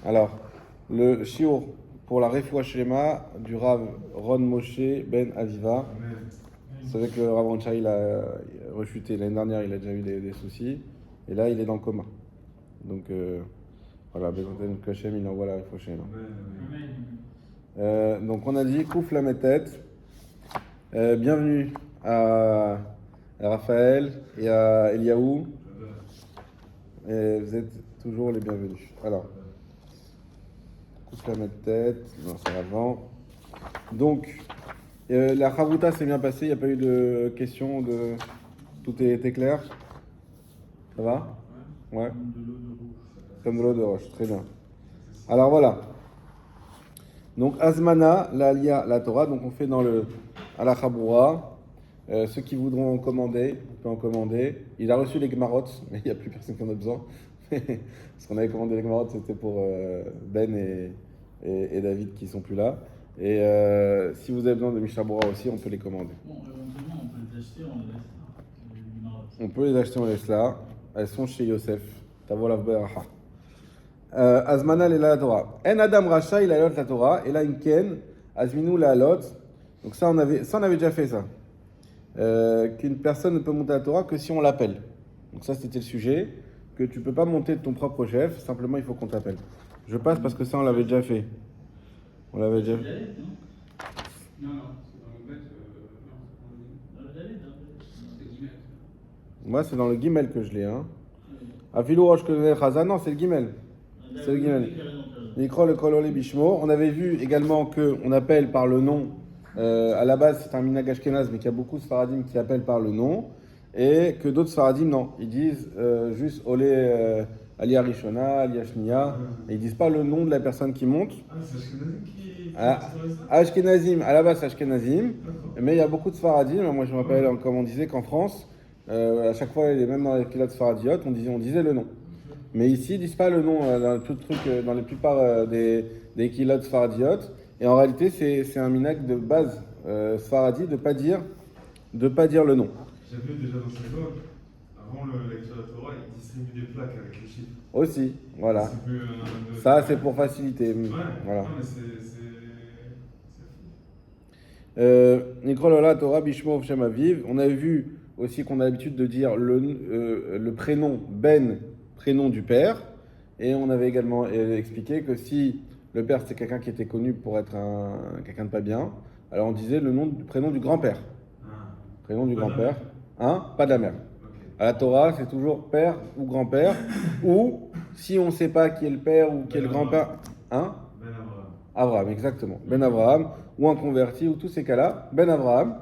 Alors, le shiur pour la Refoua Shlema du Rav Ron Moshe Ben Aviva. Vous savez que le Rav Ron Shai, il a rechuté l'année dernière, il a déjà eu des soucis. Et là, il est dans le coma. Donc, voilà, Bezanten Kachem, il envoie la Refoua Shlema. Donc, on a dit Kouf la tête. Bienvenue à Raphaël et à Eliaou. Et vous êtes toujours les bienvenus. Alors, Kouf la tête. Non, c'est avant. Donc, la Chavruta s'est bien passée, il n'y a pas eu de questions, tout était clair? Ça va? Ouais. Comme de l'eau de roche, très bien. Alors voilà. Donc, Azmana, la Lia, la Torah, donc on fait dans le à la Chaboura. Ceux qui voudront en commander, on peut en commander. Il a reçu les Gemarot, mais il n'y a plus personne qui en a besoin. Parce qu'on avait commandé les Gemarot, c'était pour Ben et David qui ne sont plus là. Et si vous avez besoin de Mishabura aussi, on peut les commander. Bon, éventuellement, on peut les acheter, on les laisse là. On peut les acheter, on les laisse là. Elles sont chez Yosef. Tavolav Beracha. Azmana la Torah. En Adam Racha, il a la Torah. Et là, une Ken, Azminou la Lot. Donc ça, on avait déjà fait ça. Qu'une personne ne peut monter la Torah que si on l'appelle. Donc ça, c'était le sujet. Que tu ne peux pas monter de ton propre chef, simplement il faut qu'on t'appelle. Je passe parce que ça, on l'avait déjà fait. On l'avait déjà fait. Non, c'est dans le bête. Dans le David, c'est Guimel. Moi, c'est dans le Gimel que je l'ai. Hein. Afilu Rosh Chaza, non, c'est le Gimel. C'est le Gimel. Mikro le Kolole Bishmo. On avait vu également qu'on appelle par le nom. À la base, c'est un minhag ashkenaz, mais qu'il y a beaucoup de Sfaradim qui appellent par le nom. Et que d'autres Sfaradim, non. Ils disent juste Olé Aliyah Rishona, Aliyah Shniya. Et ils disent pas le nom de la personne qui monte. Ah, c'est Ashkenazim qui Ashkenazim, à la base, c'est Ashkenazim. Mais il y a beaucoup de Sfaradim. Moi, je me rappelle, comme on disait, qu'en France, à chaque fois, même dans les pilotes Sfaradiotes, on disait le nom. Mais ici, ils disent pas le nom dans tout truc, dans la plupart des kilotes Sfaradiotes. Et en réalité, c'est un minhag de base Sfaradi de pas dire le nom. J'avais vu déjà dans sa époque, avant le lecture de la Torah, il distribue des plaques avec les chiffres. Aussi, voilà. C'est plus, Ça, c'est pour faciliter. Ouais, voilà. Non, mais c'est Nikrolola Torah Bishmo Shem Aviv. On avait vu aussi qu'on a l'habitude de dire le prénom Ben, prénom du père. Et on avait également expliqué que si le père c'était quelqu'un qui était connu pour être quelqu'un de pas bien, alors on disait le prénom du grand-père. Prénom du grand-père. Hein? Pas de la mère. Okay. À la Torah, c'est toujours père ou grand-père. Ou si on ne sait pas qui est le père ou qui est le grand-père. Hein? Ben Abraham. Abraham, exactement. Ben Abraham, ou un converti, ou tous ces cas-là. Ben Abraham.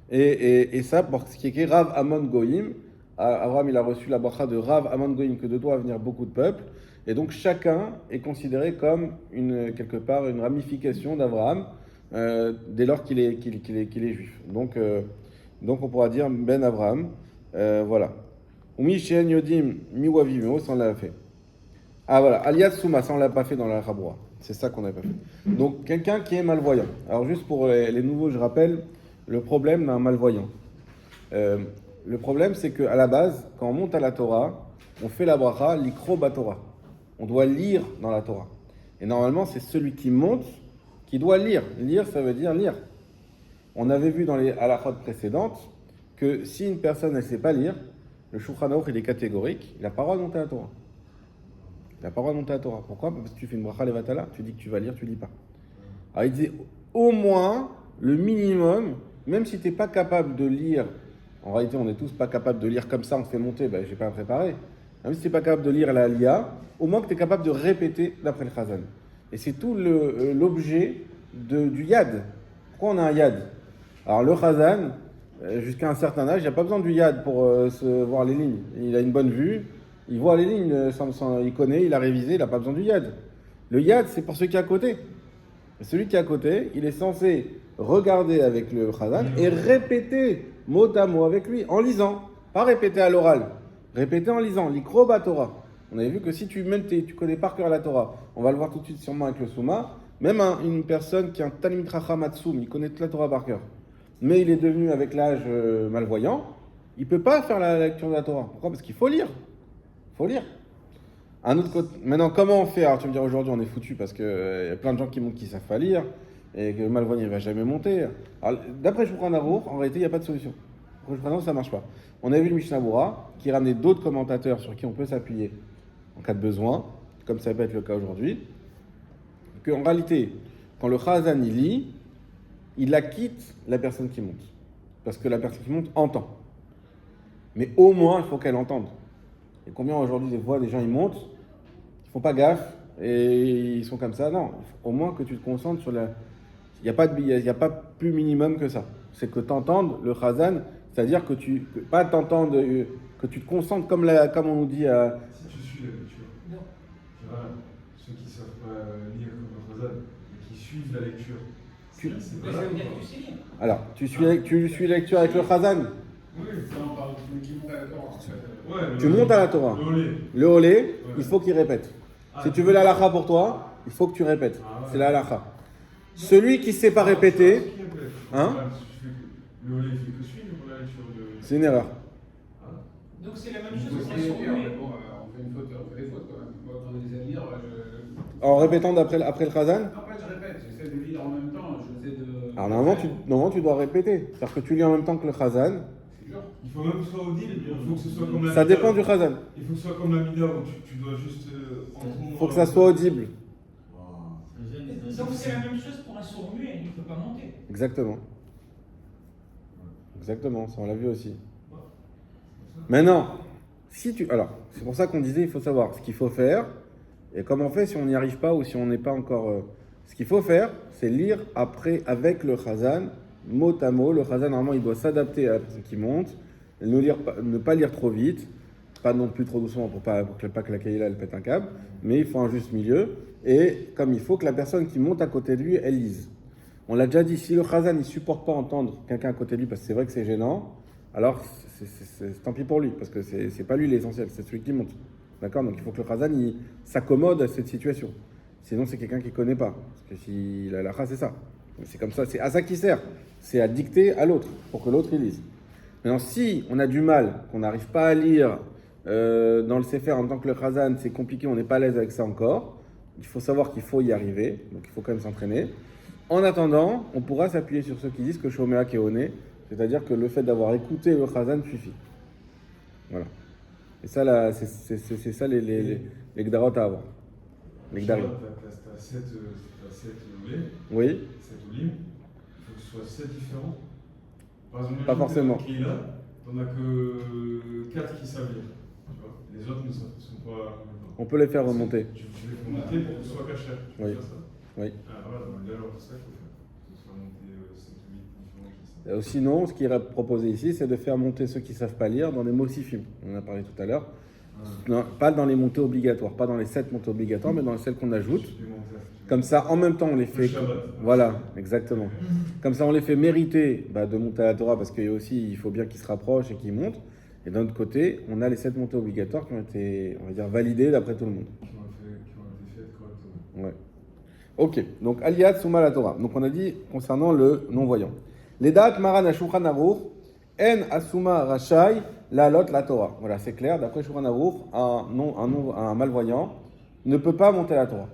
Et ça, pour ce qui est écrit Rav Amon Goïm. Abraham, il a reçu la bracha de Rav Amon Goïm, que de toi va venir beaucoup de peuples. Et donc chacun est considéré comme quelque part une ramification d'Abraham dès lors qu'il est juif. Donc on pourra dire Ben Abraham. Voilà. Umi Shen Yodim Miwavimeo, ça on l'a fait. Ah voilà, Alias Souma, ça on l'a pas fait dans la Chaboura. C'est ça qu'on n'a pas fait. Donc quelqu'un qui est malvoyant. Alors juste pour les nouveaux, je rappelle le problème d'un malvoyant. Le problème, c'est qu'à la base, quand on monte à la Torah, on fait la bracha l'ikro batorah. On doit lire dans la Torah. Et normalement, c'est celui qui monte qui doit lire. Lire, ça veut dire lire. On avait vu dans les halakhot précédentes que si une personne ne sait pas lire, le Shulchan Aruch, il est catégorique, il n'a pas le droit de monter à la Torah. Il n'a pas le droit de monter à la Torah. Pourquoi? Parce que tu fais une bracha levatala, tu dis que tu vas lire, tu lis pas. Alors il disait au moins le minimum, même si tu n'es pas capable de lire. En réalité, on n'est tous pas capables de lire comme ça, on se fait monter, je n'ai pas préparé. Même si tu n'es pas capable de lire la Aliyah, au moins que tu es capable de répéter d'après le Chazan. Et c'est tout l'objet du Yad. Pourquoi on a un Yad? Alors le Chazan, jusqu'à un certain âge, il n'y a pas besoin du Yad pour se voir les lignes. Il a une bonne vue, il voit les lignes, il connaît, il a révisé, il n'a pas besoin du Yad. Le Yad, c'est pour celui qui est à côté. Et celui qui est à côté, il est censé regarder avec le Chazan et répéter mot à mot avec lui, en lisant. Pas répéter à l'oral, répéter en lisant. L'ikro Torah. On avait vu que si tu connais par cœur la Torah, on va le voir tout de suite sûrement avec le Souma, même une personne qui est un Talmid Chacham Matsum, il connaît toute la Torah par cœur, mais il est devenu avec l'âge malvoyant, il ne peut pas faire la lecture de la Torah. Pourquoi? Parce qu'il faut lire. Il faut lire. Un autre côté. Maintenant, comment on fait? Alors, tu me dire aujourd'hui, on est foutu parce qu'il y a plein de gens qui montent qui savent pas lire et que le malvoyant ne va jamais monter. Alors, d'après Shulchan Aruch, en réalité, il n'y a pas de solution. Pour Shulchan Aruch, ça ne marche pas. On a vu le Mishnah Berurah qui ramenait d'autres commentateurs sur qui on peut s'appuyer en cas de besoin, comme ça peut être le cas aujourd'hui. Qu'en réalité, quand le Chazan il lit, il acquitte la personne qui monte. Parce que la personne qui monte entend. Mais au moins, il faut qu'elle entende. Et combien aujourd'hui des fois des gens ils montent, ils font pas gaffe et ils sont comme ça. Non, il faut au moins que tu te concentres sur la. Il n'y a pas plus minimum que ça. C'est que tu entendes le Chazan, c'est-à-dire que pas t'entendes, que tu te concentres comme on nous dit. Si tu suis la lecture, tu vois, ceux qui ne savent pas lire comme le Chazan, mais qui suivent la lecture, c'est pas grave. Alors, tu suis la lecture avec le Chazan. Oui, Ça, on parle de qui monte à la Torah. ouais, Tu montes à la Torah. Le olé, il faut qu'il répète. Si tu veux la halakha pour toi, il faut que tu répètes. C'est la halakha. Celui qui ne sait pas répéter, hein? Le olé, il fait que suivre la lecture de. C'est une erreur. Donc c'est la même chose pour la Mais sourdité. bon, on fait une faute, on fait des fautes quand même. Moi, quand on essaie de lire, En répétant après le Chazan. non, pas je répète, j'essaie de lire en même temps, j'essaie de. Alors normalement tu dois répéter. C'est-à-dire que tu lis en même temps que le Chazan. C'est dur. Il faut même que ce soit audible, il faut que ce soit comme la Ça Mida. dépend du Chazan. Il faut que ce soit comme la Mida où tu dois juste entendre. Il faut que ça soit audible. Donc c'est la même chose pour un sourd-muet, il ne peut pas monter. Exactement. Exactement, ça on l'a vu aussi. Maintenant, alors, c'est pour ça qu'on disait il faut savoir ce qu'il faut faire et comment on fait si on n'y arrive pas ou si on n'est pas encore. Ce qu'il faut faire, c'est lire après avec le Chazan, mot à mot. Le Chazan, normalement, il doit s'adapter à la personne qui monte, ne pas lire trop vite, pas non plus trop doucement pour pas que la Kaïla elle pète un câble, mais il faut un juste milieu. Et comme il faut que la personne qui monte à côté de lui, elle lise. On l'a déjà dit, si le Chazan ne supporte pas entendre quelqu'un à côté de lui parce que c'est vrai que c'est gênant, alors c'est tant pis pour lui, parce que c'est pas lui l'essentiel, c'est celui qui monte. D'accord? Donc il faut que le Chazan il s'accommode à cette situation. Sinon c'est quelqu'un qui ne connaît pas. Parce que si la halakha c'est ça. C'est comme ça, c'est à ça qu'il sert. C'est à dicter à l'autre, pour que l'autre il lise. Maintenant si on a du mal, qu'on n'arrive pas à lire dans le Sefer en tant que le Chazan, c'est compliqué, on n'est pas à l'aise avec ça encore, il faut savoir qu'il faut y arriver, donc il faut quand même s'entraîner. En attendant, on pourra s'appuyer sur ceux qui disent que Shomea Keone, c'est-à-dire que le fait d'avoir écouté le Chazan suffit. Voilà. Et ça, là, c'est ça les Gdarot à avoir. Les Gdarim. T'as 7 olés, Oui, 7 olim, il faut que ce soit 7 différents. Par exemple, Pas forcément. Qui est là, t'en as que 4 qui savent lire. Tu vois. Les autres ne sont pas. on peut les faire remonter. Tu les fais monter pour que ce soit caché. Tu peux Oui. faire ça? Oui. Ah voilà, donc alors c'est ça qu'il faut faire. Que ce soit monté 7 ou 8 différents qui savent. Sinon, ce qui est proposé ici, c'est de faire monter ceux qui ne savent pas lire dans des motsifim. On en a parlé tout à l'heure. Non, pas dans les montées obligatoires, pas dans les 7 montées obligatoires, mais dans celles qu'on ajoute. Comme ça, en même temps, on les fait. Voilà, exactement. Comme ça, on les fait mériter de monter à la Torah parce qu'il aussi, il faut bien qu'ils se rapprochent et qu'ils montent. Et d'un autre côté, on a les 7 montées obligatoires qui ont été, on va dire, validées d'après tout le monde. Qui ont été faites correctement. Ouais. Ok, donc Aliyat Souma la Torah. Donc on a dit concernant le non-voyant. Les dates Maran Shulchan Aruch, En Asuma Rachai, la lot la Torah. Voilà, c'est clair. D'après Shulchan Aruch, un malvoyant ne peut pas monter à la Torah.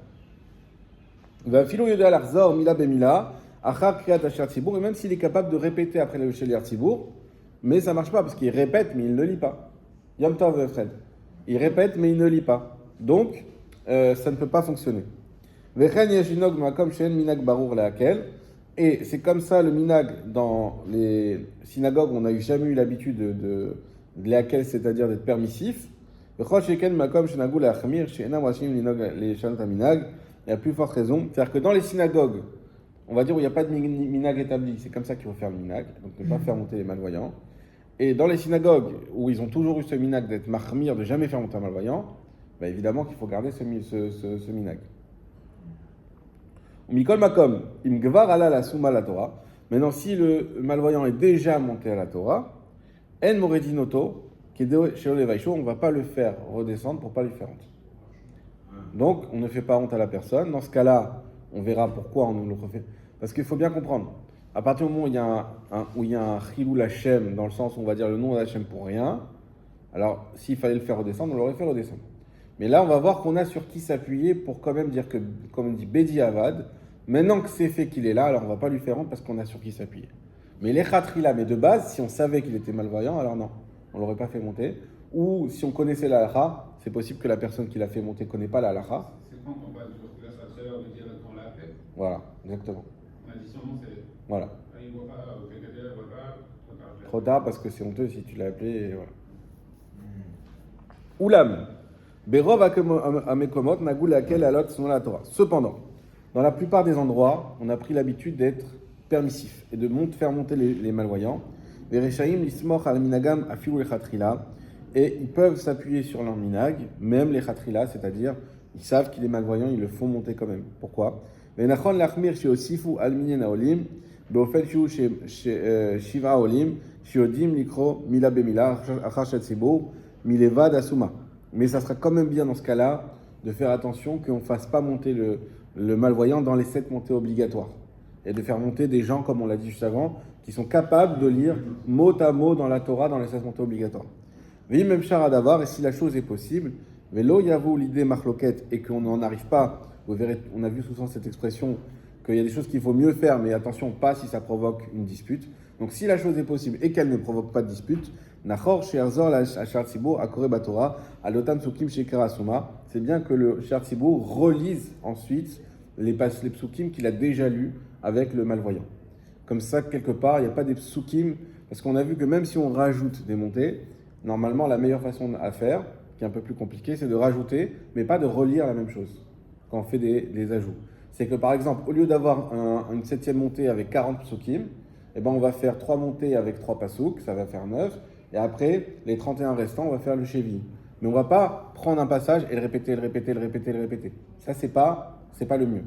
Philo Yoda Larzor, Mila Bemila, Achar Kriyat Asher Tzibour, et même s'il est capable de répéter après le Shelier Tzibour, mais ça ne marche pas parce qu'il répète, mais il ne lit pas. Yom Tov Fred. Il répète, mais il ne lit pas. Donc, ça ne peut pas fonctionner. Et c'est comme ça le minag dans les synagogues où on n'a jamais eu l'habitude de laquelle, c'est-à-dire d'être permissif. Et à plus forte raison, c'est-à-dire que dans les synagogues, on va dire où il n'y a pas de minag établi, c'est comme ça qu'il faut faire le minag, donc ne pas faire monter les malvoyants. Et dans les synagogues où ils ont toujours eu ce minag d'être mahmir, de jamais faire monter un malvoyant, évidemment qu'il faut garder ce minag. Mikol makom, im gvar ala la souma la Torah. Maintenant, si le malvoyant est déjà monté à la Torah, en moredinoto, qui est chez le vaisho, on ne va pas le faire redescendre pour pas lui faire honte. Donc, on ne fait pas honte à la personne. Dans ce cas-là, on verra pourquoi on le refait. Parce qu'il faut bien comprendre. À partir du moment où il y a un chilou Hashem, dans le sens où on va dire le nom d'Hachem pour rien, alors s'il fallait le faire redescendre, on l'aurait fait redescendre. Mais là, on va voir qu'on a sur qui s'appuyer pour quand même dire que, comme on dit, Bedi Avad, maintenant que c'est fait qu'il est là, alors on va pas lui faire honte parce qu'on a sur qui s'appuyer. Mais les Khatrila, mais de base, si on savait qu'il était malvoyant, alors non, on l'aurait pas fait monter. Ou si on connaissait la halakha, c'est possible que la personne qui l'a fait monter ne connaît pas la halakha. C'est quand on passe du Khila Satrela au Bedi Avad qu'on l'a fait. Voilà, exactement. On a dit sûrement c'est. Voilà. Il ne voit pas, au PTT, il ne voit pas, trop tard. Trop tard parce que c'est honteux si tu l'as appelé, et voilà. Oulam. Berov amekomot nagou laquelle alot selon la Torah. Cependant, dans la plupart des endroits, on a pris l'habitude d'être permissif et de faire monter les malvoyants. Les Rechaim lismoch al minagam afiou le chatrila, et ils peuvent s'appuyer sur leur minag, même les chatrila, c'est-à-dire ils savent qu'il est malvoyant, ils le font monter quand même. Pourquoi? Venachon lachmir sheosifu al minyan haolim beofen shu shiva haolim sheodim likro mila bemila achashat tzibur milevad asuma. Mais ça sera quand même bien dans ce cas-là de faire attention qu'on ne fasse pas monter le malvoyant dans les 7 montées obligatoires. Et de faire monter des gens, comme on l'a dit juste avant, qui sont capables de lire mot à mot dans la Torah dans les 7 montées obligatoires. Oui, même chara d'avoir, et si la chose est possible, velo yavou l'idée marloquette, et qu'on n'en arrive pas, vous verrez, on a vu souvent cette expression, qu'il y a des choses qu'il faut mieux faire, mais attention, pas si ça provoque une dispute. Donc si la chose est possible et qu'elle ne provoque pas de dispute, Nachor she'arzor la Shar Tzibur akore batora alotam sukim shekera suma. C'est bien que le Shar Tzibur relise ensuite les psukim qu'il a déjà lus avec le malvoyant. Comme ça, quelque part, il n'y a pas des psukim, parce qu'on a vu que même si on rajoute des montées, normalement, la meilleure façon à faire, qui est un peu plus compliquée, c'est de rajouter, mais pas de relire la même chose quand on fait des ajouts. C'est que par exemple, au lieu d'avoir une 7e montée avec 40 psukim, eh ben, on va faire 3 montées avec 3 pasouks, ça va faire 9. Et après, les 31 restants, on va faire le Shevi. Mais on ne va pas prendre un passage et le répéter. Ça, c'est pas le mieux.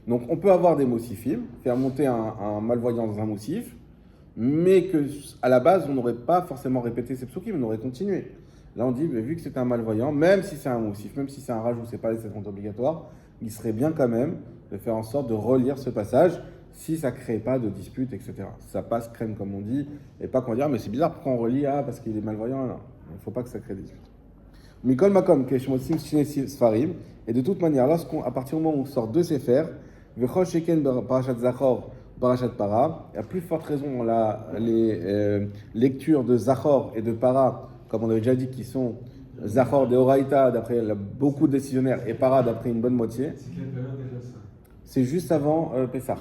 Donc, on peut avoir des moussifim, faire monter un malvoyant dans un moussif, mais qu'à la base, on n'aurait pas forcément répété ces psukim, on aurait continué. Là, on dit, vu que c'est un malvoyant, même si c'est un moussif, même si c'est un rajout, c'est pas les 7 montées obligatoires, il serait bien quand même de faire en sorte de relire ce passage, si ça ne crée pas de dispute, etc. Ça passe crème, comme on dit, et pas qu'on va dire, mais c'est bizarre, pourquoi on relit, parce qu'il est malvoyant, non. Il ne faut pas que ça crée des disputes. Mikol makom, keshmotim sfarim, et de toute manière, à partir du moment où on sort de Sefer, vechol sheken parashat zachor, parashat para, il y a plus forte raison dans les lectures de zachor et de para, comme on avait déjà dit, qui sont zachor de Horaïta, d'après beaucoup de décisionnaires, et para, d'après une bonne moitié. C'est quelle période déjà ça? C'est juste avant Pessah.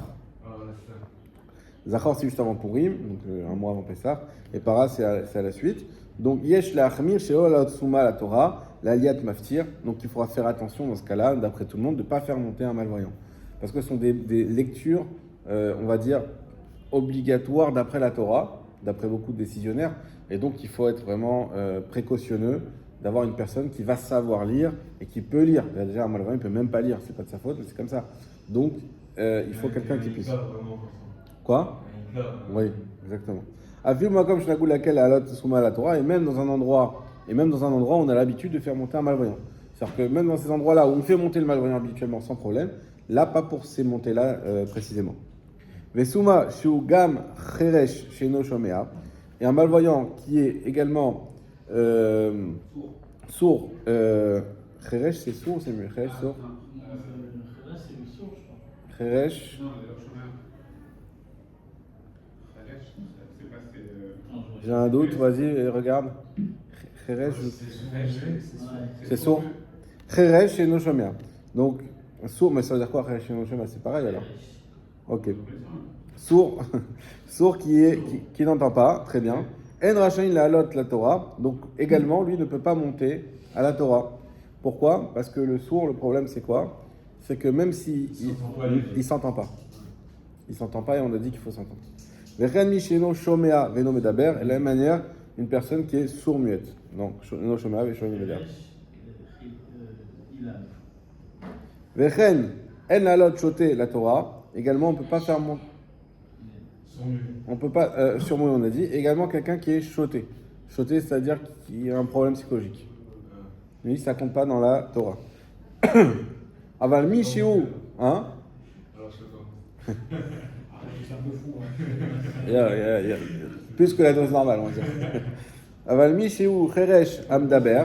Zachor, c'est juste avant Purim, donc un mois avant Pessah, et Para, c'est à la suite. Donc, Yesh la Achmir, Sheol la Tsuma la Torah, la Liat Maftir. Donc, il faudra faire attention dans ce cas-là, d'après tout le monde, de ne pas faire monter un malvoyant. Parce que ce sont des lectures, on va dire, obligatoires d'après la Torah, d'après beaucoup de décisionnaires. Et donc, il faut être vraiment précautionneux d'avoir une personne qui va savoir lire et qui peut lire. Déjà, un malvoyant, il ne peut même pas lire, c'est pas de sa faute, mais c'est comme ça. Donc, il faut quelqu'un qui puisse. Quoi? Oui, exactement. Et même dans un endroit, on a l'habitude de faire monter un malvoyant. C'est-à-dire que même dans ces endroits-là où on fait monter le malvoyant habituellement sans problème, là, pas pour ces montées-là précisément. Vesuma gam cheresh sheno shomea, et un malvoyant qui est également sourd. Cheresh, c'est sourd ou c'est mieux? Cheresh, sourd. C'est le sourd, je crois. Cheresh. Non, le chemin. C'est pas J'ai un doute, vas-y, regarde. Cheresh, c'est sourd. Cheresh et Noshomia. Donc, sourd, mais ça veut dire quoi, Cheresh et Noshomia? C'est pareil alors? Ok. Sourd qui n'entend pas, très bien. En Rachain la halot la Torah. Donc, également, lui ne peut pas monter à la Torah. Pourquoi? Parce que le sourd, le problème, c'est quoi? C'est que même s'il ne s'entend pas. Il ne s'entend pas et on a dit qu'il faut s'entendre. Vechen misheno shomea veno medaber, et de la même manière, une personne qui est sourd-muette. Donc, no shomea ve shomea medaber. Vechen en lalot shoté la Torah. Également, on ne peut pas faire monter. On peut pas, sûrement on a dit, également quelqu'un qui est choté. Choté, c'est-à-dire qui a un problème psychologique. Lui, ça compte pas dans la Torah. Aval mi shiu, hein? Alors, je sais pas. C'est un peu fou. Hein. Plus que la dose normale, on va dire. Aval mi shiu cheresh amdaber.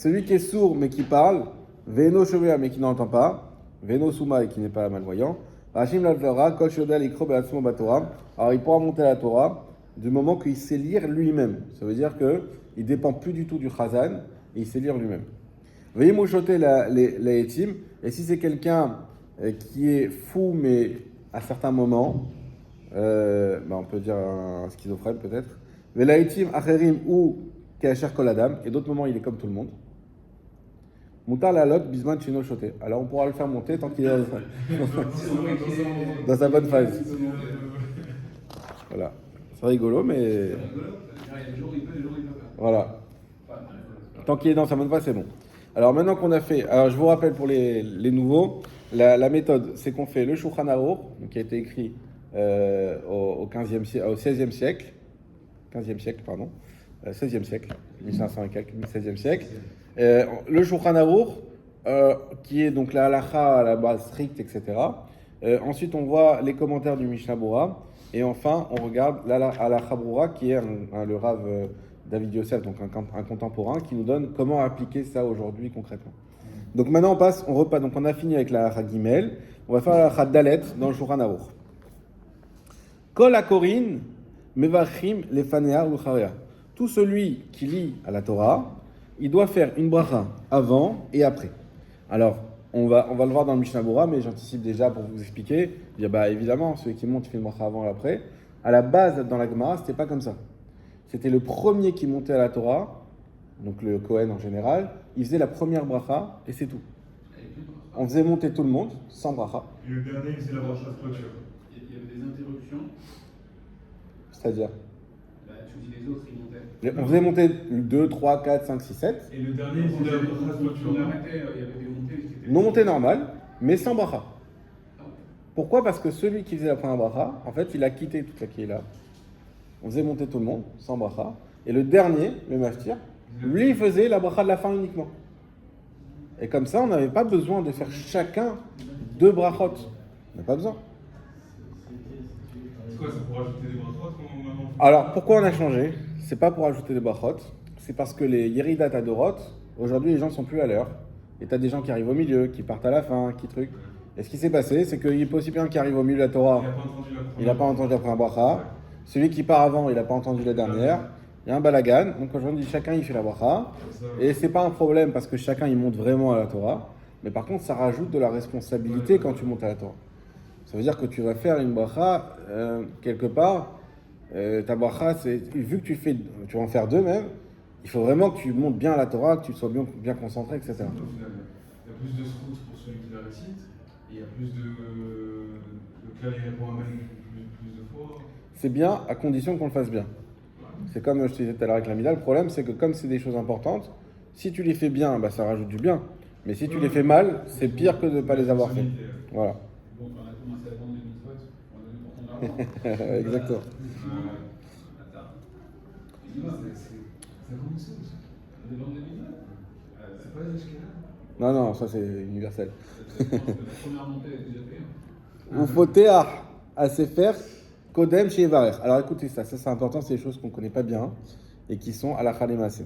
celui qui est sourd mais qui parle, Veno Shomea mais qui n'entend pas, Veno Suma et qui n'est pas malvoyant, Rachim Lavlara, Kol Shodel Ikro Beatzmo Batora. Alors il pourra monter à la Torah du moment qu'il sait lire lui-même. Ça veut dire qu'il ne dépend plus du tout du Chazan et il sait lire lui-même. Veuillez mouchoter la etim. Et si c'est quelqu'un qui est fou mais à certains moments, on peut dire un schizophrène peut-être, mais la etim acherim ou keasher kol adam, et d'autres moments il est comme tout le monde. Moutar la lot bisman chino choté. Alors on pourra le faire monter tant qu'il est dans sa bonne phase. Voilà. C'est rigolo, mais. Il y a des jours où il peut, des jours où il peut pas. Voilà. Tant qu'il est dans sa bonne phase, c'est bon. Alors maintenant qu'on a fait. Alors je vous rappelle pour les nouveaux, la méthode, c'est qu'on fait le Shulchan Aruch, qui a été écrit au 16e siècle. 15e siècle, pardon. 16e siècle. 1500 et quelques, 16e siècle. Le Shulchan Aruch, qui est donc la halacha à la base stricte, etc. Ensuite, on voit les commentaires du Mishnah Bora. Et enfin, on regarde la halacha Brura, qui est le Rav David Yosef, donc un contemporain, qui nous donne comment appliquer ça aujourd'hui concrètement. Donc maintenant, on repart. Donc on a fini avec la halacha Gimel. On va faire la halacha Dalet dans le Shulchan Aruch. Kol hakorin mevachim lefanea u'charea. Tout celui qui lit à la Torah, il doit faire une bracha avant et après. Alors, on va le voir dans le Mishnah Bora, mais j'anticipe déjà pour vous expliquer. Évidemment, celui qui monte, il fait une bracha avant et après. À la base, dans la Gemara, c'était pas comme ça. C'était le premier qui montait à la Torah, donc le Kohen en général, il faisait la première bracha et c'est tout. On faisait monter tout le monde, sans bracha. Et le dernier, c'est la bracha de clôture. Il y avait des interruptions. C'est-à-dire Tu dis les autres, ils montaient. on faisait monter 2, 3, 4, 5, 6, 7. Et le dernier, c'est la bracha de clôture. On arrêtait, il y avait des montées qui étaient. Non montée normale, mais sans bracha. Ah ouais. Pourquoi ? Parce que celui qui faisait la première bracha, en fait, il a quitté toute la Kehila. On faisait monter tout le monde, sans bracha. Et le dernier, le maftir, lui, il faisait la bracha de la fin uniquement. Et comme ça, on n'avait pas besoin de faire chacun 2 brachot. On n'a pas besoin. C'est quoi, c'est pour ajouter des brachot maintenant ? Alors, pourquoi on a changé ? C'est pas pour ajouter des brachot. C'est parce que les Yeridat Adorot, aujourd'hui, les gens sont plus à l'heure. Et t'as des gens qui arrivent au milieu, qui partent à la fin, qui truc. Et ce qui s'est passé, c'est qu'il est possible qu'un qui arrive au milieu de la Torah, il n'a pas entendu la première bracha. Celui qui part avant, il n'a pas entendu la dernière. Il y a un balagan. Donc aujourd'hui, chacun il fait la bracha. Et c'est pas un problème parce que chacun il monte vraiment à la Torah. Mais par contre, ça rajoute de la responsabilité quand tu montes à la Torah. Ça veut dire que tu vas faire une bracha quelque part. Ta bracha, vu que tu vas en faire 2 même. Il faut vraiment que tu montes bien à la Torah, que tu sois bien concentré, etc. Il y a plus de srout pour celui qui la récite, et il y a plus de lequel il répond Amen plus de fois. C'est bien à condition qu'on le fasse bien. C'est comme je te disais tout à l'heure avec la Mida, le problème c'est que comme c'est des choses importantes, si tu les fais bien, ça rajoute du bien. Mais si tu les fais mal, c'est pire que de ne pas les avoir fait. Voilà. Bon, quand on a commencé à vendre des mitzvot, on a donné pour ton argent. Exactement. Ça commence où ça ? On a vendu des mitzvot. C'est pas les Ashkenazes ? Non, ça c'est universel. La première montée est déjà faite. Ou fotea à sefer kodem chez Evarer. Alors écoutez ça c'est important, c'est des choses qu'on ne connaît pas bien et qui sont à la Khalemase.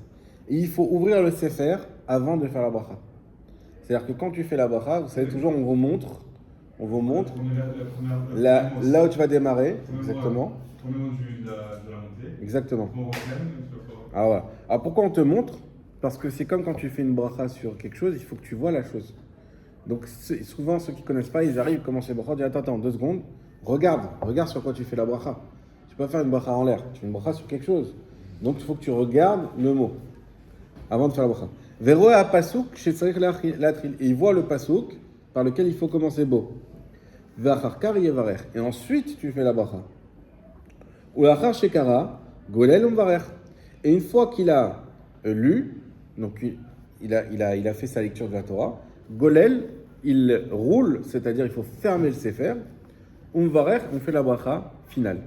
Et il faut ouvrir le sefer avant de faire la bracha. C'est-à-dire que quand tu fais la bracha, vous savez toujours, on vous montre là où tu vas démarrer, exactement. Au moment de la montée. Exactement. On reprend, Ah voilà. Alors pourquoi on te montre ? Parce que c'est comme quand tu fais une bracha sur quelque chose, il faut que tu vois la chose. Donc souvent ceux qui ne connaissent pas, ils arrivent, commencent les bracha, ils disent attends, 2 secondes, regarde sur quoi tu fais la bracha. Tu peux pas faire une bracha en l'air, tu fais une bracha sur quelque chose. Donc il faut que tu regardes le mot avant de faire la bracha. Vero a pasuk chez tzarich latril, et il voit le pasuk par lequel il faut commencer beau. Ve'acharkar yevarer, et ensuite tu fais la bracha. Ou l'achar shekara golel umvarer, et une fois qu'il a lu, donc il a fait sa lecture de la Torah, golel, il roule, c'est-à-dire il faut fermer le sefer. Umvarer, on fait la bracha finale.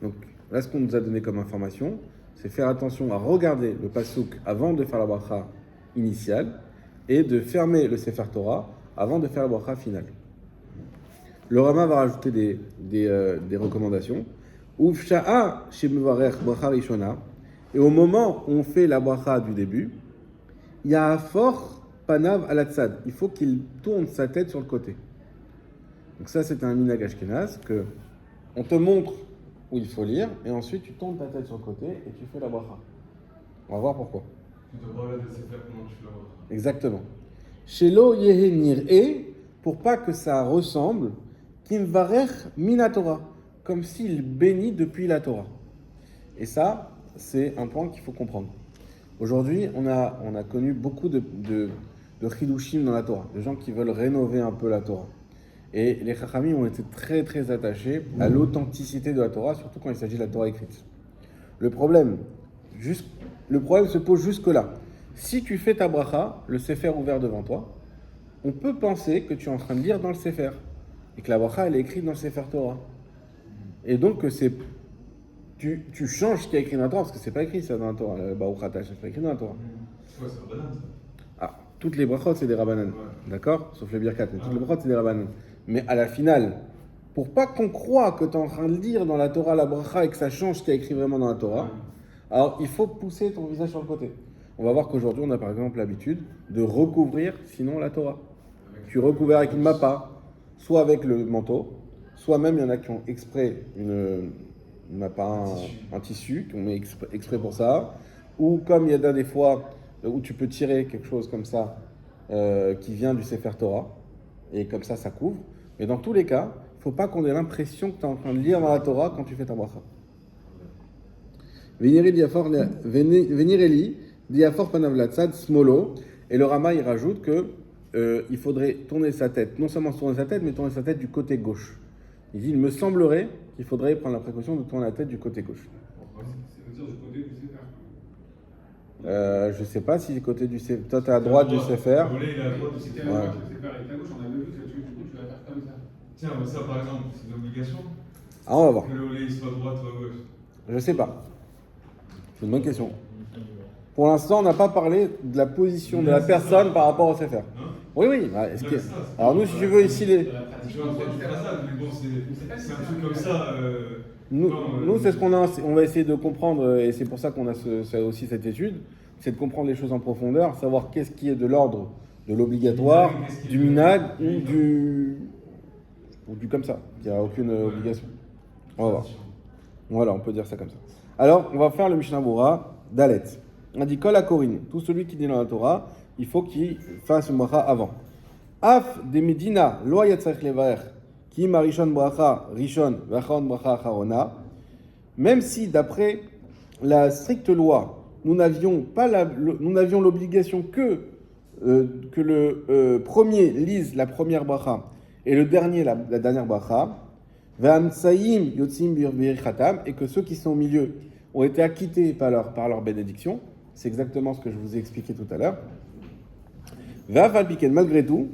Donc là, ce qu'on nous a donné comme information, c'est faire attention à regarder le pasuk avant de faire la bracha initiale et de fermer le sefer Torah avant de faire la bracha finale. Le Rama va rajouter des recommandations. Uvsha'a shemevarer bracha rishona, et au moment où on fait la bracha du début, Ya'afor panav alatsad. Il faut qu'il tourne sa tête sur le côté. Donc ça, c'est un minhag ashkenaz que on te montre où il faut lire et ensuite tu tournes ta tête sur le côté et tu fais la bracha. On va voir pourquoi. Tu dois pas laisser faire comment tu fais la bracha. Exactement. Shelo yehenir et pour pas que ça ressemble kimvarech minatora, comme s'il bénit depuis la Torah. Et ça, c'est un point qu'il faut comprendre. Aujourd'hui, on a connu beaucoup de chidushim dans la Torah, de gens qui veulent rénover un peu la Torah. Et les Chachamim ont été très très attachés à l'authenticité de la Torah, surtout quand il s'agit de la Torah écrite. Le problème se pose jusque-là. Si tu fais ta bracha, le sefer ouvert devant toi, on peut penser que tu es en train de lire dans le sefer et que la bracha elle est écrite dans le sefer Torah. Et donc que tu changes ce qui est écrit dans la Torah, parce que c'est pas écrit ça dans la Torah, le Baruch Atah, c'est pas écrit dans la Torah. Ouais, c'est Rabbanan, ça. Ah, toutes les brachot c'est des rabbanan, d'accord? Sauf les birkat, mais toutes les brachot c'est des rabbanan. Mais à la finale, pour pas qu'on croie que tu es en train de lire dans la Torah la bracha et que ça change ce qui est écrit vraiment dans la Torah, alors il faut pousser ton visage sur le côté. On va voir qu'aujourd'hui on a par exemple l'habitude de recouvrir sinon la Torah. Tu recouvres avec une mappa, soit avec le manteau, soit même il y en a qui ont exprès une mappa, un tissu, qu'on met exprès pour ça, ou comme il y a des fois où tu peux tirer quelque chose comme ça qui vient du Sefer Torah, et comme ça couvre. Mais dans tous les cas, il ne faut pas qu'on ait l'impression que tu es en train de lire dans la Torah quand tu fais ta bracha. Venireli, diafor panavlatzad, smolo. Et le Rama, il rajoute que il faudrait tourner sa tête, non seulement tourner sa tête, mais tourner sa tête du côté gauche. Il dit, il me semblerait qu'il faudrait prendre la précaution de tourner la tête du côté gauche. C'est-à-dire du côté du sefer. Je ne sais pas si du côté du Sefer. Toi, tu es à droite du Sefer. Le volet, il est à droite du Si sefer. t'es à droite, le sefer est à gauche, on avait vu que du coup tu vas faire comme ça. Tiens, mais ça par exemple, c'est une obligation Ah, on va voir. que le volet il soit à droite ou à gauche. Je ne sais pas. C'est une bonne question. Pour l'instant, on n'a pas parlé de la position de la personne par rapport au Sefer. Non. Oui, oui. Bah, Non, mais ça, c'est- alors nous, si tu veux, ici, les... Tu vois, après, tu feras ça, mais bon, c'est un truc comme ça. Nous, c'est ce qu'on a, on va essayer de comprendre, et c'est pour ça qu'on a aussi cette étude, c'est de comprendre les choses en profondeur, savoir qu'est-ce qui est de l'ordre de l'obligatoire, du minag ou du comme ça, qui n'a aucune obligation. On va voir. Voilà, on peut dire ça comme ça. Alors, on va faire le Mishnah Bura d'Alet. On dit Kol HaKorin, tout celui qui dit dans la Torah, il faut qu'il fasse une bracha avant. Af de Medina, lo yatzarech levaer, ki marishon bracha rishon, vachon bracha acharona. Même si, d'après la stricte loi, nous n'avions l'obligation que le premier lise la première bracha et le dernier la dernière bracha, v'amtsaïm yotzim birichatam, et que ceux qui sont au milieu ont été acquittés par leur bénédiction. C'est exactement ce que je vous ai expliqué tout à l'heure. V'afal piken, malgré tout,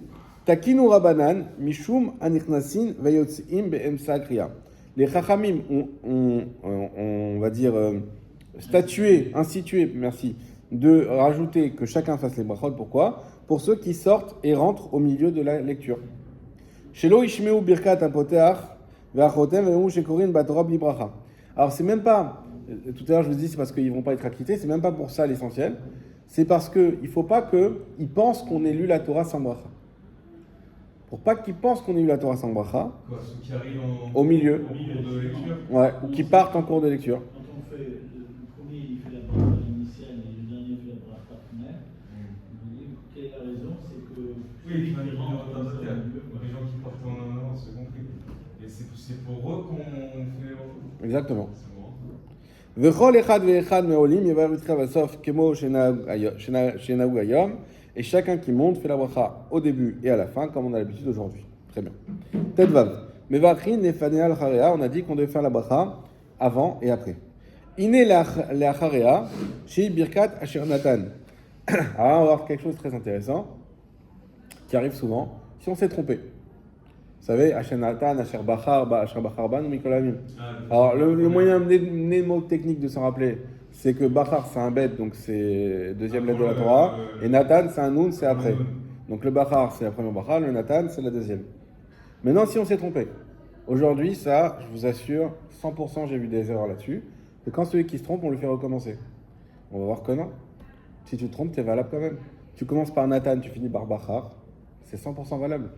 takinu rabanan mishum anichnasin vayotzim be'emsa kriya. Les chachamim on va dire institué, de rajouter que chacun fasse les brachot. Pourquoi? Pour ceux qui sortent et rentrent au milieu de la lecture. Shelo ishmeu birkat apoteach ve'achotem ve'emu shekorin batorah bli bracha. Alors c'est même pas, tout à l'heure je vous dis c'est parce qu'ils vont pas être acquittés, c'est même pas pour ça l'essentiel. C'est parce que il faut pas qu'ils pensent qu'on ait lu la Torah sans bracha. Pour pas qu'ils pensent qu'on ait lu la Torah sans bracha. Quoi, ceux qui arrivent au milieu de lecture. Ouais, ou qui partent en cours de lecture. Quand on fait le premier, il fait la bracha initiale et le dernier fait la bracha finale. Quelle est la raison? C'est que Oui, il y a des gens qui partent en avance, c'est compris. Et c'est pour eux qu'on fait. Exactement. C'est bon. V'chol echad ve'echad me'olim yevar yitcha vasof kemo shenahug hayom. Et chacun qui monte fait la bracha au début et à la fin, comme on a l'habitude aujourd'hui. Très bien. Tedvav. Mevachin nefanea l'acharea. On a dit qu'on devait faire la bracha avant et après. Iné l'acharea chez birkat asher natan. Alors, on va voir quelque chose de très intéressant qui arrive souvent si on s'est trompé. Vous savez, asher natan, asher bachar ban ou mikolamim. Alors, le moyen mnémotechnique de s'en rappeler, c'est que Bachar c'est un bet, donc c'est deuxième lettre de la Torah, et Nathan c'est un Nun, c'est après. Donc le Bachar c'est la première Bachar, le Nathan c'est la deuxième. Maintenant si on s'est trompé, aujourd'hui ça, je vous assure, 100% j'ai vu des erreurs là-dessus, que quand celui qui se trompe, on le fait recommencer. On va voir que non. Si tu te trompes, t'es valable quand même. tu commences par Nathan, tu finis par Bachar, c'est 100% valable.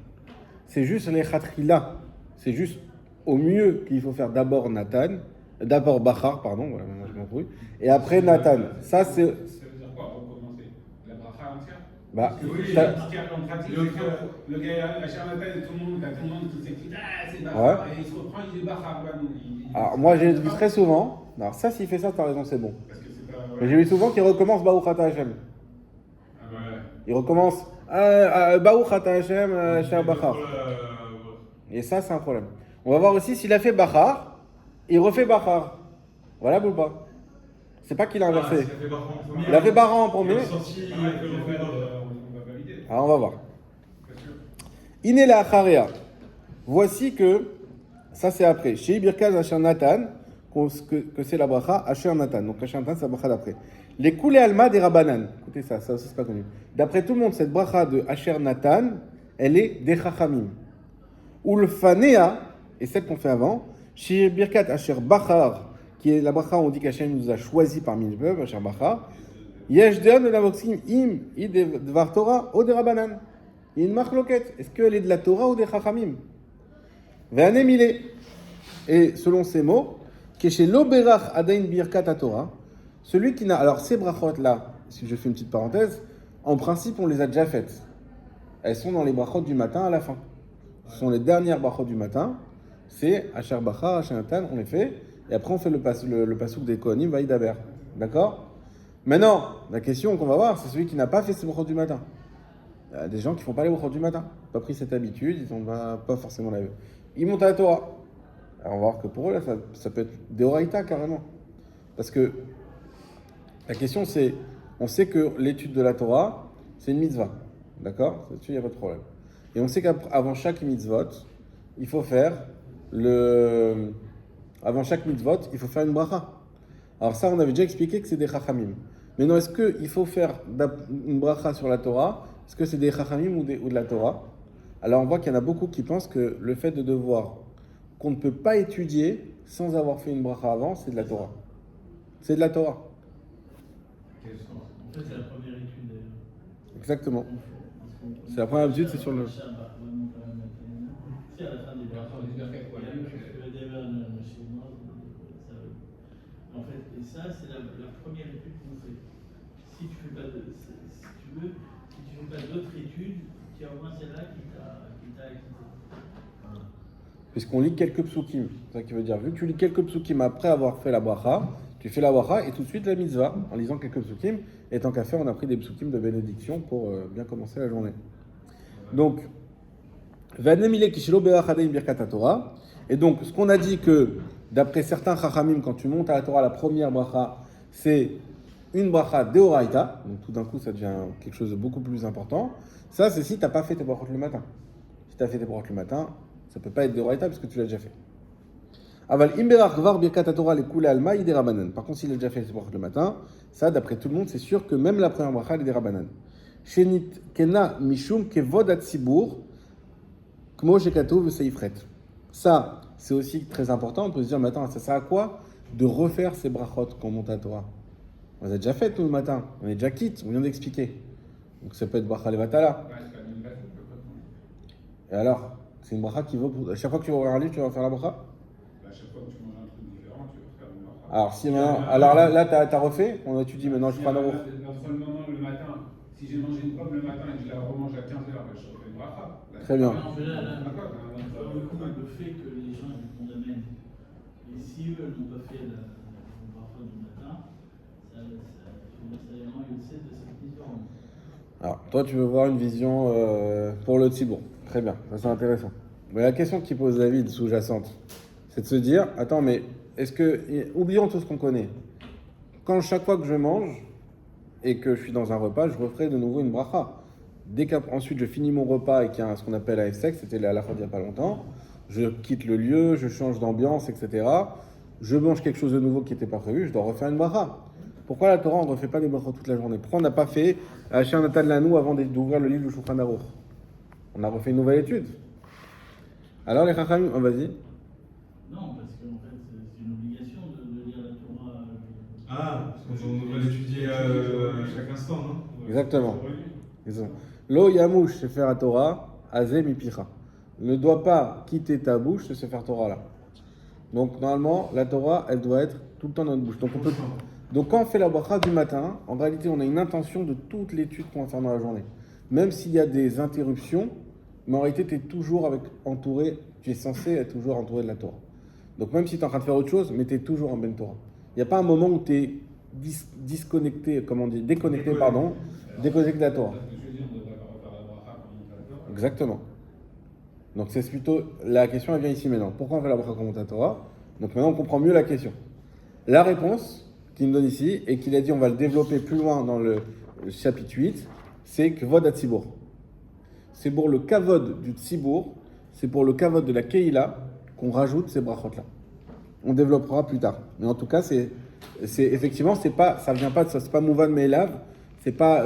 C'est juste les khatrila. C'est juste au mieux qu'il faut faire d'abord Nathan, d'abord Bachar, pardon, voilà, moi je m'embrouille, et après Nathan. Ça, c'est. Ça veut dire quoi, recommencer? La bracha entière? Bah, Parce que oui, t'as- ce qu'il y a en pratique, c'est que le gars, la charlatane, tout le monde qui s'excite, ah, c'est Bachar, Ouais. et il se reprend, il dit Bachar, Alors, moi, j'ai vu très souvent. Alors, ça, s'il fait ça, t'as raison, c'est bon. Parce que c'est pas. Mais j'ai vu souvent qu'il recommence Baruch Ata Hashem. Ah ouais. Il recommence Baruch Ata Hashem, Shah Bachar. Et ça, c'est un problème. On va voir aussi s'il a fait Bachar, il refait Bachar. Voilà ou pas? C'est pas qu'il a inversé. Il a fait Bachar en premier. Il est sorti, il a fait le fait. On va valider. Alors, on va voir. Bien sûr. Inela Acharea. Voici que, ça c'est après. Chez Birkaz Asher Nathan, que c'est la bracha Asher Nathan. Donc Asher Nathan, c'est la bracha d'après. Les Koulé Alma des Rabanan. Écoutez ça aussi c'est pas connu. D'après tout le monde, cette bracha de Asher Nathan, elle est des Chachamim. Ou le Fanea, et celle qu'on fait avant, chez Birkat Asher Bachar, qui est la bracha où on dit qu'Hachem nous a choisi parmi les peuples, Asher Bachar. Yeshdeon de la Voxim, im, i de Dvar Torah, ou des Rabanan. Il y a une marque loquette. Est-ce qu'elle est de la Torah ou des Chachamim? Ve'anemile. Et selon ces mots, que chez l'Oberach Adain Birkat Torah, celui qui n'a. Alors, ces brachot là, si je fais une petite parenthèse, en principe, on les a déjà faites. Elles sont dans les brachot du matin à la fin. Ce sont les dernières brachot du matin. C'est Asher Bachar, Asher Natan, on les fait. Et après, on fait le pasouk des Kohanim, Vaïdaber. D'accord? Maintenant, la question qu'on va voir, c'est celui qui n'a pas fait ces brachot du matin. Il y a des gens qui ne font pas les brachot du matin. Pas pris cette habitude, ils n'ont pas forcément la vue. Ils montent à la Torah. Alors on va voir que pour eux, là, ça peut être Deoraita carrément. Parce que la question c'est, on sait que l'étude de la Torah, c'est une mitzvah. D'accord? Là-dessus, il n'y a pas de problème. Et on sait qu'avant chaque mitzvot, il faut faire avant chaque mitzvot, il faut faire une bracha. Alors ça, on avait déjà expliqué que c'est des chachamim. Maintenant, est-ce qu'il faut faire une bracha sur la Torah? Est-ce que c'est des chachamim ou de la Torah? Alors on voit qu'il y en a beaucoup qui pensent que le fait de devoir, qu'on ne peut pas étudier sans avoir fait une bracha avant, c'est de la Torah. C'est de la Torah. En fait, c'est la première étude d'ailleurs. Exactement. C'est la première étude, c'est sur le... Si à la fin des brachot, il y a le débat chez moi, en fait, et ça, c'est la première étude qu'on fait. Si tu fais pas si tu fais pas d'autres études, tu as au moins celle-là qui t'a acquitté. Puisqu'on lit quelques psukim. C'est ça qui veut dire, vu que tu lis quelques psukim après avoir fait la bracha, tu fais la bracha et tout de suite la mitzvah en lisant quelques psukim. Et tant qu'à faire, on a pris des psukim de bénédiction pour bien commencer la journée. Donc, et donc, ce qu'on a dit que, d'après certains chachamim, quand tu montes à la Torah, la première bracha, c'est une bracha deoraita. Donc, tout d'un coup, ça devient quelque chose de beaucoup plus important. Ça, c'est si tu n'as pas fait tes brachot le matin. Si tu as fait tes brachot le matin, ça ne peut pas être deoraita puisque tu l'as déjà fait. Aval imberach var birkat Torah le kule alma ide rabanan. Par contre, s'il a déjà fait ses brachot le matin, ça, d'après tout le monde, c'est sûr que même la première bracha, elle est des rabanan. Shenit kena mishum kevod atzibur kmo shekatuv seifret. Ça, c'est aussi très important. On peut se dire, mais attends, ça sert à quoi de refaire ces brachot qu'on monte à Torah? On les a déjà faites tout le matin. On est déjà quitte, on vient d'expliquer. Donc ça peut être bracha levatala. Et alors, c'est une bracha qui vaut pour... À chaque fois que tu vas ouvrir un livre, tu vas faire la bracha? À chaque fois que tu manges un truc différent, tu vas faire une bracha. Alors, si maintenant... Alors là t'as refait? On a étudié, maintenant je prends un euro. Entre le moment le matin, si j'ai mangé une pomme le matin et que je la remange à 15h, je refais une bracha. Très bien. Non, mais là, le fait que les gens ils condamnent, et si eux n'ont pas fait la bracha du matin, ça vraiment une scène de cette vision. Alors, toi, tu veux voir une vision pour le Tzibour. Très bien, ça c'est intéressant. Mais la question qui pose David, sous-jacente, c'est de se dire, attends, mais est-ce que... Oublions tout ce qu'on connaît. Quand chaque fois que je mange et que je suis dans un repas, je referai de nouveau une bracha. Dès qu'ensuite je finis mon repas et qu'il y a ce qu'on appelle un sec, c'était à la fin d'il n'y a pas longtemps, je quitte le lieu, je change d'ambiance, etc. Je mange quelque chose de nouveau qui n'était pas prévu, je dois refaire une bracha. Pourquoi la Torah, on ne refait pas des brachot toute la journée? Pourquoi on n'a pas fait Asher Natan Lanou avant d'ouvrir le livre du Shulchan Aruch? On a refait une nouvelle étude. Alors les chachamim, oh, vas-y. Non, parce qu'en fait, c'est une obligation de lire la Torah. Ah, parce qu'on va l'étudier à chaque instant, non? Exactement. Lo yamush sefer Torah, azeh mipicha. Ne doit pas quitter ta bouche ce sefer Torah là. Donc normalement, la Torah, elle doit être tout le temps dans notre bouche. Donc quand on fait la bracha du matin, en réalité, on a une intention de toute l'étude qu'on va faire dans la journée. Même s'il y a des interruptions, mais en réalité, tu es toujours tu es censé être toujours entouré de la Torah. Donc même si tu es en train de faire autre chose, mais tu es toujours en Ben Torah. Il n'y a pas un moment où tu es déconnecté de la Torah. Exactement. Donc c'est plutôt, la question elle vient ici maintenant. Pourquoi on fait la bracha comme la Torah? Donc maintenant on comprend mieux la question. La réponse qu'il me donne ici, et qu'il a dit on va le développer plus loin dans le chapitre 8, c'est Kvod HaTzibour. C'est pour le Kavod du Tzibour, c'est pour le Kavod de la Keila qu'on rajoute ces brachot-là. On développera plus tard. Mais en tout cas, c'est effectivement, ça vient pas de ça, c'est pas Mouvan Me'elav, c'est pas,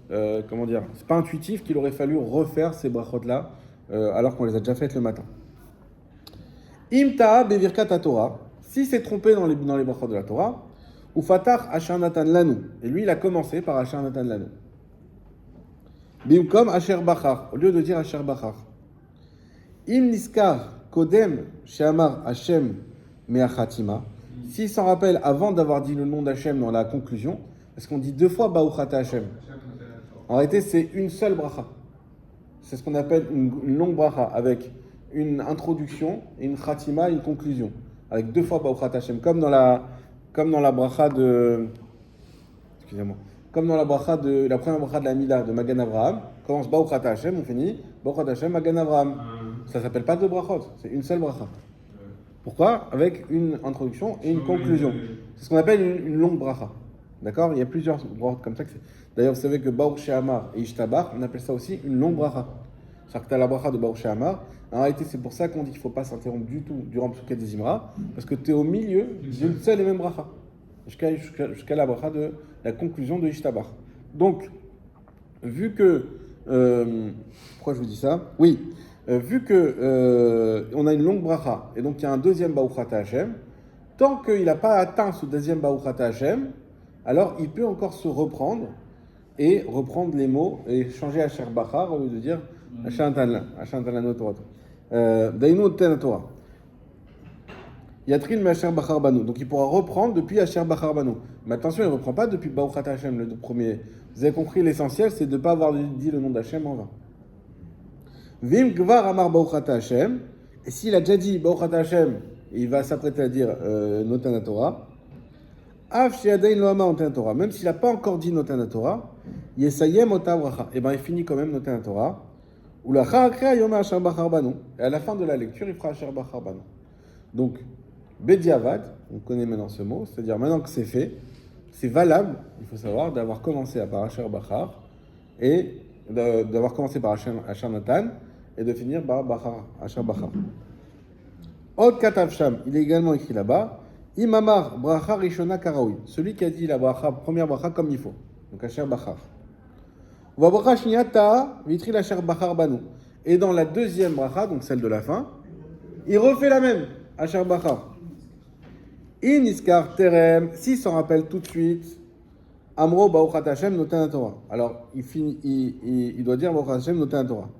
c'est pas intuitif qu'il aurait fallu refaire ces brachot-là, alors qu'on les a déjà faites le matin. Imta'a bevirkat Torah, si c'est trompé dans les brachot de la Torah, ou fatach asher natan lanu, et lui il a commencé par asher natan lanu. Bimkom asher bachar, au lieu de dire asher bachar. Im niskar kodem she'amar Hashem me'achatima, s'il s'en rappelle avant d'avoir dit le nom d'Hachem dans la conclusion, parce qu'on dit 2 fois Baruch Hashem. En réalité, c'est une seule bracha. C'est ce qu'on appelle une longue bracha, avec une introduction et une khatima, une conclusion. Avec 2 fois Baruch Hashem, comme dans la bracha de... Excusez-moi. Comme dans la bracha de la première bracha de la Mila de Magan Avraham, commence Baruch Hashem, on finit Baruch Hashem Magan Avraham. Ça s'appelle pas 2 brachot, c'est une seule bracha. Pourquoi? Avec une introduction et une conclusion. C'est ce qu'on appelle une longue bracha. D'accord? Il y a plusieurs brachot comme ça. D'ailleurs, vous savez que Baruch She'amar et Ishtabach, on appelle ça aussi une longue bracha. C'est-à-dire que tu as la bracha de Baruch She'amar. En réalité, c'est pour ça qu'on dit qu'il ne faut pas s'interrompre du tout durant Psukat des Zimra, parce que tu es au milieu d'une seule et même bracha. Jusqu'à la bracha de la conclusion de Ishtabach. Donc, vu que... pourquoi je vous dis ça? Oui. Vu que on a une longue bracha, et donc il y a un deuxième Baruch Ata Hashem, tant qu'il n'a pas atteint ce deuxième Baruch Ata Hashem, alors il peut encore se reprendre et reprendre les mots et changer Asher Bachar au lieu de dire Asher Natan Torah. Dainu Noten Torah. Yatril Asher Bachar Banu. Donc il pourra reprendre depuis Asher Bachar Banu. Mais attention, il ne reprend pas depuis Baruch Ata Hashem, le premier. Vous avez compris, l'essentiel, c'est de ne pas avoir dit le nom d'Hashem en vain. Vim Gvar Amar Baruch Ata Hashem. Et s'il a déjà dit Baruch Ata Hashem, il va s'apprêter à dire Noten Torah. Av She'adain Lo Amar Noten Torah. Même s'il n'a pas encore dit Noten Torah, Yesayem Ota Bracha. Et bien il finit quand même Noten Torah. Ou la Cha'akrea Yom Asher Bachar Banu. Et à la fin de la lecture, il fera Asher Bachar Banu. Donc, Bediavad, on connaît maintenant ce mot, c'est-à-dire maintenant que c'est fait, c'est valable, il faut savoir, d'avoir commencé par Asher Bachar et d'avoir commencé par Asher Natan et de finir par Asher Bachar. Od Katav Sham, il est également écrit là-bas, Imamar Bracha Rishona Karaoui, celui qui a dit la première bracha comme il faut, donc Asher Bachar. Va Bracha Shniata, Vitril Asher Bachar Banu. Et dans la deuxième bracha, donc celle de la fin, il refait la même, Asher Bachar. Iniskar Terem, s'il s'en rappelle tout de suite, Amro Baruch Hashem Noten Torah. Alors, il doit dire Baruch Hashem Noten Torah.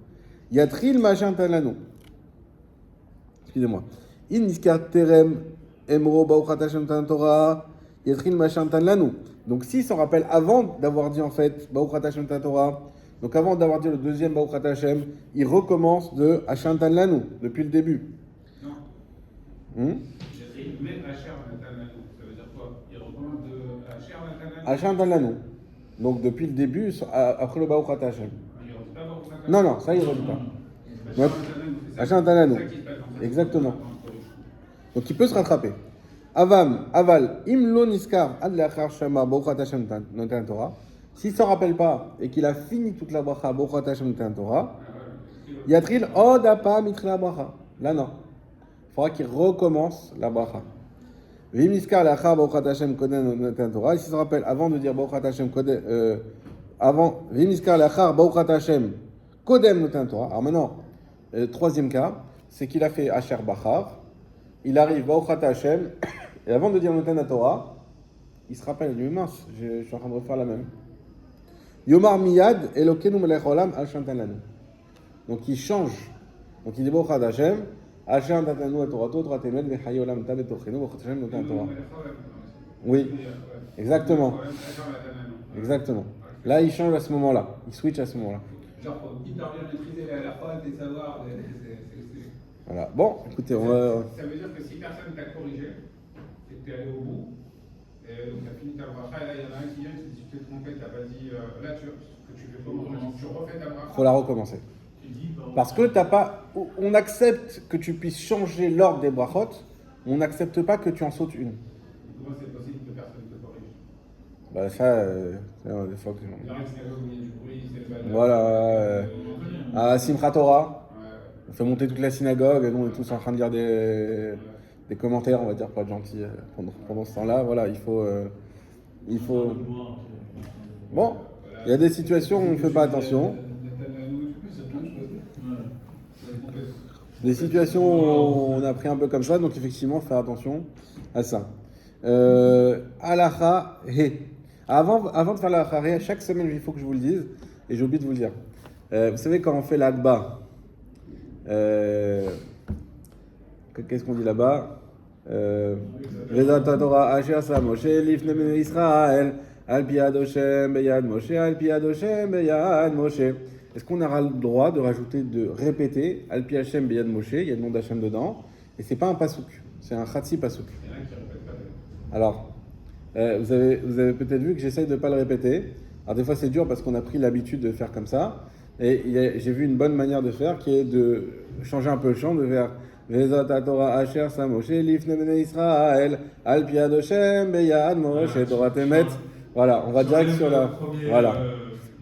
Yatril Machin Talanu. Excusez-moi. Iniskar Terem, Amro Baruch Hashem Noten Torah. Yatril Machin Talanu. Donc, s'il s'en rappelle avant d'avoir dit en fait Baruch Hashem Noten Torah, donc avant d'avoir dit le deuxième Baruch Hashem, il recommence de Hashem Talanu, depuis le début. Non. Mais Asher Natan Lanu, ça veut dire quoi? Il recommence de Asher Natan Lanu. Asher Natan Lanu. Donc depuis le début, après le Baruch Ata Hashem. Il ne redit pas Baruch Natan Lanu. Non, ça il ne redit pas. Asher Natan Lanu. Exactement. Donc il peut se rattraper. Aval, Imlo Niskar, Ad Leachar Shema, Baruch Ata Hashem Noten Torah. S'il ne s'en rappelle pas et qu'il a fini toute la bracha, Baruch Ata Hashem Noten Torah, Yatril Od Apa Mitrila Bracha. Là non. Il faudra qu'il recommence la bracha. Vim Niskar Leachar Baruch Ata Hashem Noten Torah. S'il se rappelle avant de dire Baruch Ata Hashem avant Vim Niskar Leachar Baruch Ata Hashem Kodem Noten Torah. Alors maintenant, troisième cas, c'est qu'il a fait Asher Bachar. Il arrive Baruch Ata Hashem et avant de dire Noten Torah, il se rappelle, il dit mince, je suis en train de refaire la même. Yomar miyad Elokeinu melech olam Hashem natan lanu. Donc il change. Donc il dit Baruch Hashem, Hashem natan lanu et Torato, Torah temet v'chaye olam ta betochenu, Baruch Hashem natan Torah. Oui, exactement. Exactement. Là, il change à ce moment-là. Il switch à ce moment-là. Genre, faut hyper bien maîtriser la phrase et savoir. Voilà. Bon, écoutez, on va. Ça veut dire que si personne t'a corrigé, et que t'es allé au bout, et donc t'as fini ta bracha, et là il y en a un qui vient, qui dit tu t'es trompé, t'as pas dit là ce que tu fais comment, tu refais ta bracha. Faut la recommencer. Parce que t'as pas. On accepte que tu puisses changer l'ordre des brachot, on n'accepte pas que tu en sautes une. Comment c'est possible que personne te corrige? Bah, ça, des fois que. Il y a un synagogue où il y a du bruit, c'est le bazar. Voilà. À Simchat Torah. Ouais. On fait monter toute la synagogue, et nous on est tous en train de lire des commentaires, on va dire, pas gentils pendant ce temps-là. Voilà, il faut. Bon, il y a des situations où on ne fait pas attention. Des situations où on a pris un peu comme ça, donc effectivement, faire attention à ça. Halacha he. Avant de faire la halacha he, chaque semaine, il faut que je vous le dise, et j'ai oublié de vous le dire. Vous savez, quand on fait l'Akba, qu'est-ce qu'on dit là-bas? Vezat Torah Asher Sa Moshe Lifnei Bnei Israël Al Pi Yad Hashem Beyad Moshe Al Pi Yad Hashem Beyad Moshe. Est-ce qu'on aura le droit de rajouter, de répéter Al Pi Hashem Beyad Moshe? Il y a le nom d'Hashem dedans, et c'est pas un pasouk, c'est un Chatsi pasouk. Alors, vous avez peut-être vu que j'essaye de pas le répéter. Alors des fois c'est dur parce qu'on a pris l'habitude de faire comme ça. Et j'ai vu une bonne manière de faire qui est de changer un peu le chant, de faire Vezat Torah Asher Sa Moshe Lifnei Bnei Israël Al Pi Yad Hashem Beyad Moshe Torah Temet. Voilà, on va direct sur la. Voilà.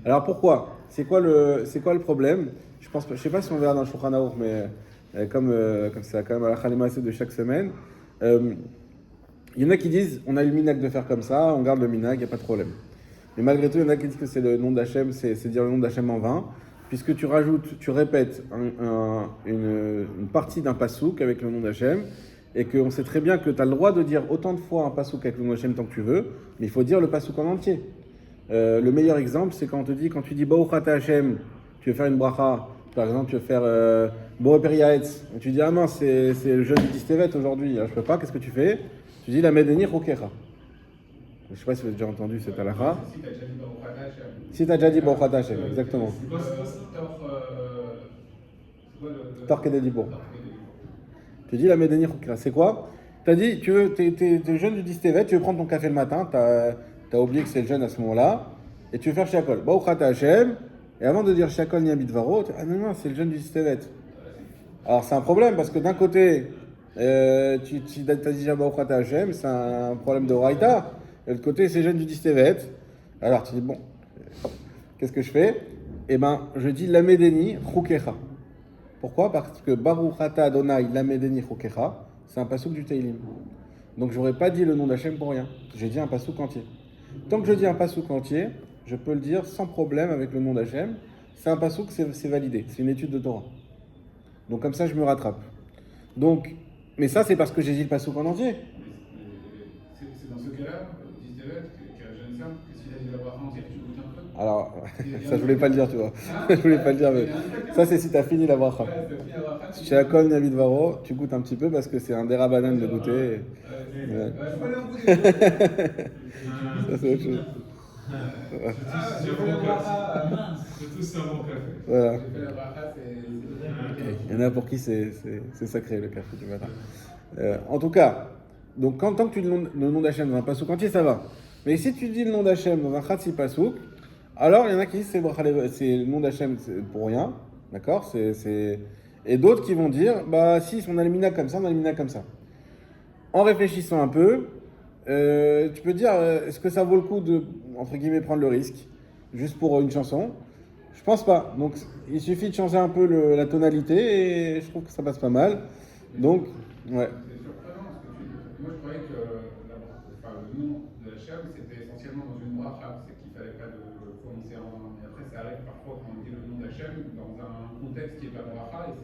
Alors pourquoi? C'est quoi le problème? Je sais pas si on verra dans le Shulchan Aruch, mais comme c'est quand même à la Chalimase de chaque semaine, il y en a qui disent on a le minag de faire comme ça, on garde le minag, il n'y a pas de problème. Mais malgré tout, il y en a qui disent que c'est le nom d'Hachem, c'est dire le nom d'Hachem en vain, puisque tu répètes une partie d'un pasouk avec le nom d'Hachem, et qu'on sait très bien que tu as le droit de dire autant de fois un pasouk avec le nom d'Hachem tant que tu veux, mais il faut dire le pasouk en entier. Le meilleur exemple, c'est quand tu dis Baruch Ata Hashem, tu veux faire une bracha, par exemple, tu veux faire Boré Periaetz, et tu dis ah mince, c'est le jeûne du Distevet aujourd'hui, je peux pas, qu'est-ce que tu fais? Tu dis la Medeni Rokecha. Je ne sais pas si vous avez déjà entendu cette halakha. Si tu as déjà dit Baruch Ata Hashem, exactement. Tor Kedei Dibur. Tu dis la Medeni Rokecha. C'est quoi? Tu as dit, t'es jeune du Distevet, tu veux prendre ton café le matin, tu as oublié que c'est le jeûne à ce moment-là, et tu veux faire Shakol. Baruch Ata Hashem, et avant de dire Shakol Ni Amidvaro, ah non, c'est le jeûne du Distevet. Alors c'est un problème parce que d'un côté, tu as dit déjà Baruch Ata Hashem, c'est un problème de Raïta. Et de l'autre côté, c'est jeûne du Distevet. Alors tu dis, bon, qu'est-ce que je fais? Eh ben, je dis Lamedeni Chukecha. Pourquoi? Parce que Baruch Ata Adonai Lamedeni Chukecha, c'est un pasouk du Teilim. Donc j'aurais pas dit le nom d'Hachem pour rien. J'ai dit un pasouk entier. Tant que je dis un pasouk entier, je peux le dire sans problème avec le nom d'Hachem. C'est un pasouk, c'est validé. C'est une étude de Torah. Donc comme ça, je me rattrape. Donc, mais ça, c'est parce que j'ai dit le pasouk en entier. C'est dans ce cas-là, le Distevet, qui a jeune femme, que s'il a dit la bracha entière, tu goûtes un peu. Alors, ça je voulais pas le dire, tu vois. Je voulais pas le dire, mais ça c'est si tu as fini la bracha. Chez Akol Navid Varo, tu goûtes un petit peu parce que c'est un dérabanan de goûter. Ça c'est autre chose. Surtout c'est un bon café. Voilà. Il y en a pour qui c'est sacré le café du matin. En tout cas, donc tant que tu dis le nom d'Hachem dans un pasouk entier, ça va. Mais si tu dis le nom d'Hachem dans un Chatsi pasouk, alors il y en a qui disent c'est le nom d'Hachem pour rien, d'accord? Et d'autres qui vont dire bah si on a le minag comme ça, on a le minag comme ça. En réfléchissant un peu, tu peux dire est-ce que ça vaut le coup de entre guillemets prendre le risque juste pour une chanson? Je pense pas. Donc il suffit de changer un peu la tonalité et je trouve que ça passe pas mal. Donc ouais. C'est surprenant ce que tu dis. Moi je croyais que le nom de Hachem c'était essentiellement dans une bracha, c'est qu'il fallait pas le prononcer en. Et après ça arrive parfois quand on dit le nom d'Hachem dans un contexte qui est pas bracha et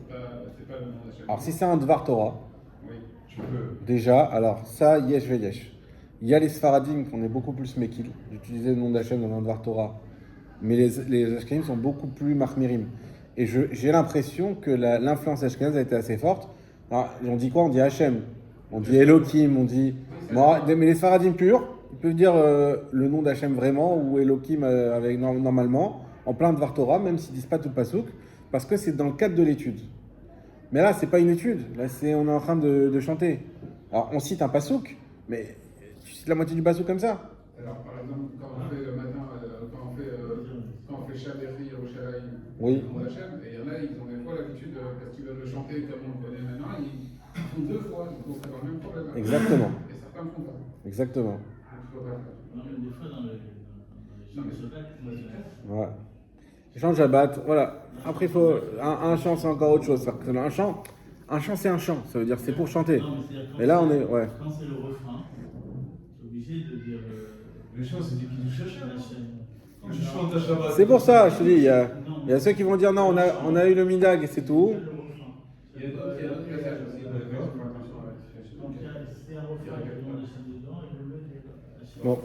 c'est pas le nom d'Hachem. Alors si c'est un Dvar Torah, oui. Tu peux. déjà, alors ça, yesh ve yesh. Il y a les Sfaradim qu'on est beaucoup plus mekil d'utiliser le nom d'Hachem dans un Dvar Torah. Mais les Ashkenazim sont beaucoup plus mahmirim. Et j'ai l'impression que l'influence ashkénaze a été assez forte. Alors, on dit quoi? On dit Hachem, on dit Elohim, on dit... mais les Sfaradim purs, ils peuvent dire le nom d'Hachem vraiment ou Elohim avec, normalement, en plein de Vartora, même s'ils disent pas tout le pasouk, parce que c'est dans le cadre de l'étude. Mais là, c'est pas une étude. Là, on est en train de chanter. Alors, on cite un pasouk, mais tu cites la moitié du pasouk comme ça. Alors, par exemple, quand on fait le matin, quand on fait Shabbat Yerushalayim, Oui. le nom d'Hachem, et il y en a, ils ont des fois l'habitude, parce qu'ils veulent le chanter comme on le connaît maintenant, ils font deux fois, donc ça va le même problème. Exactement. Et certains font pas. Exactement. Donc, il faut pas faire. Non, mais des fois, dans les Shabbat, Ouais. Les chants de Shabbat, voilà. Après, il faut. Un chant, c'est encore autre chose. Un chant, c'est un chant. Ça veut dire c'est pour chanter. Non, mais là, on est. Ouais. Quand c'est le refrain, c'est obligé de dire. Le chant, c'est du Kiddush Hashem. Quand tu chantes à Shabbat. C'est pour ça, je te dis, il y a ceux qui vont dire non, on a eu le midag et c'est tout. Il y a d'autres passages aussi. Donc, c'est un refrain avec le nom d'Hachem dedans et le nom de Hachem. Bon.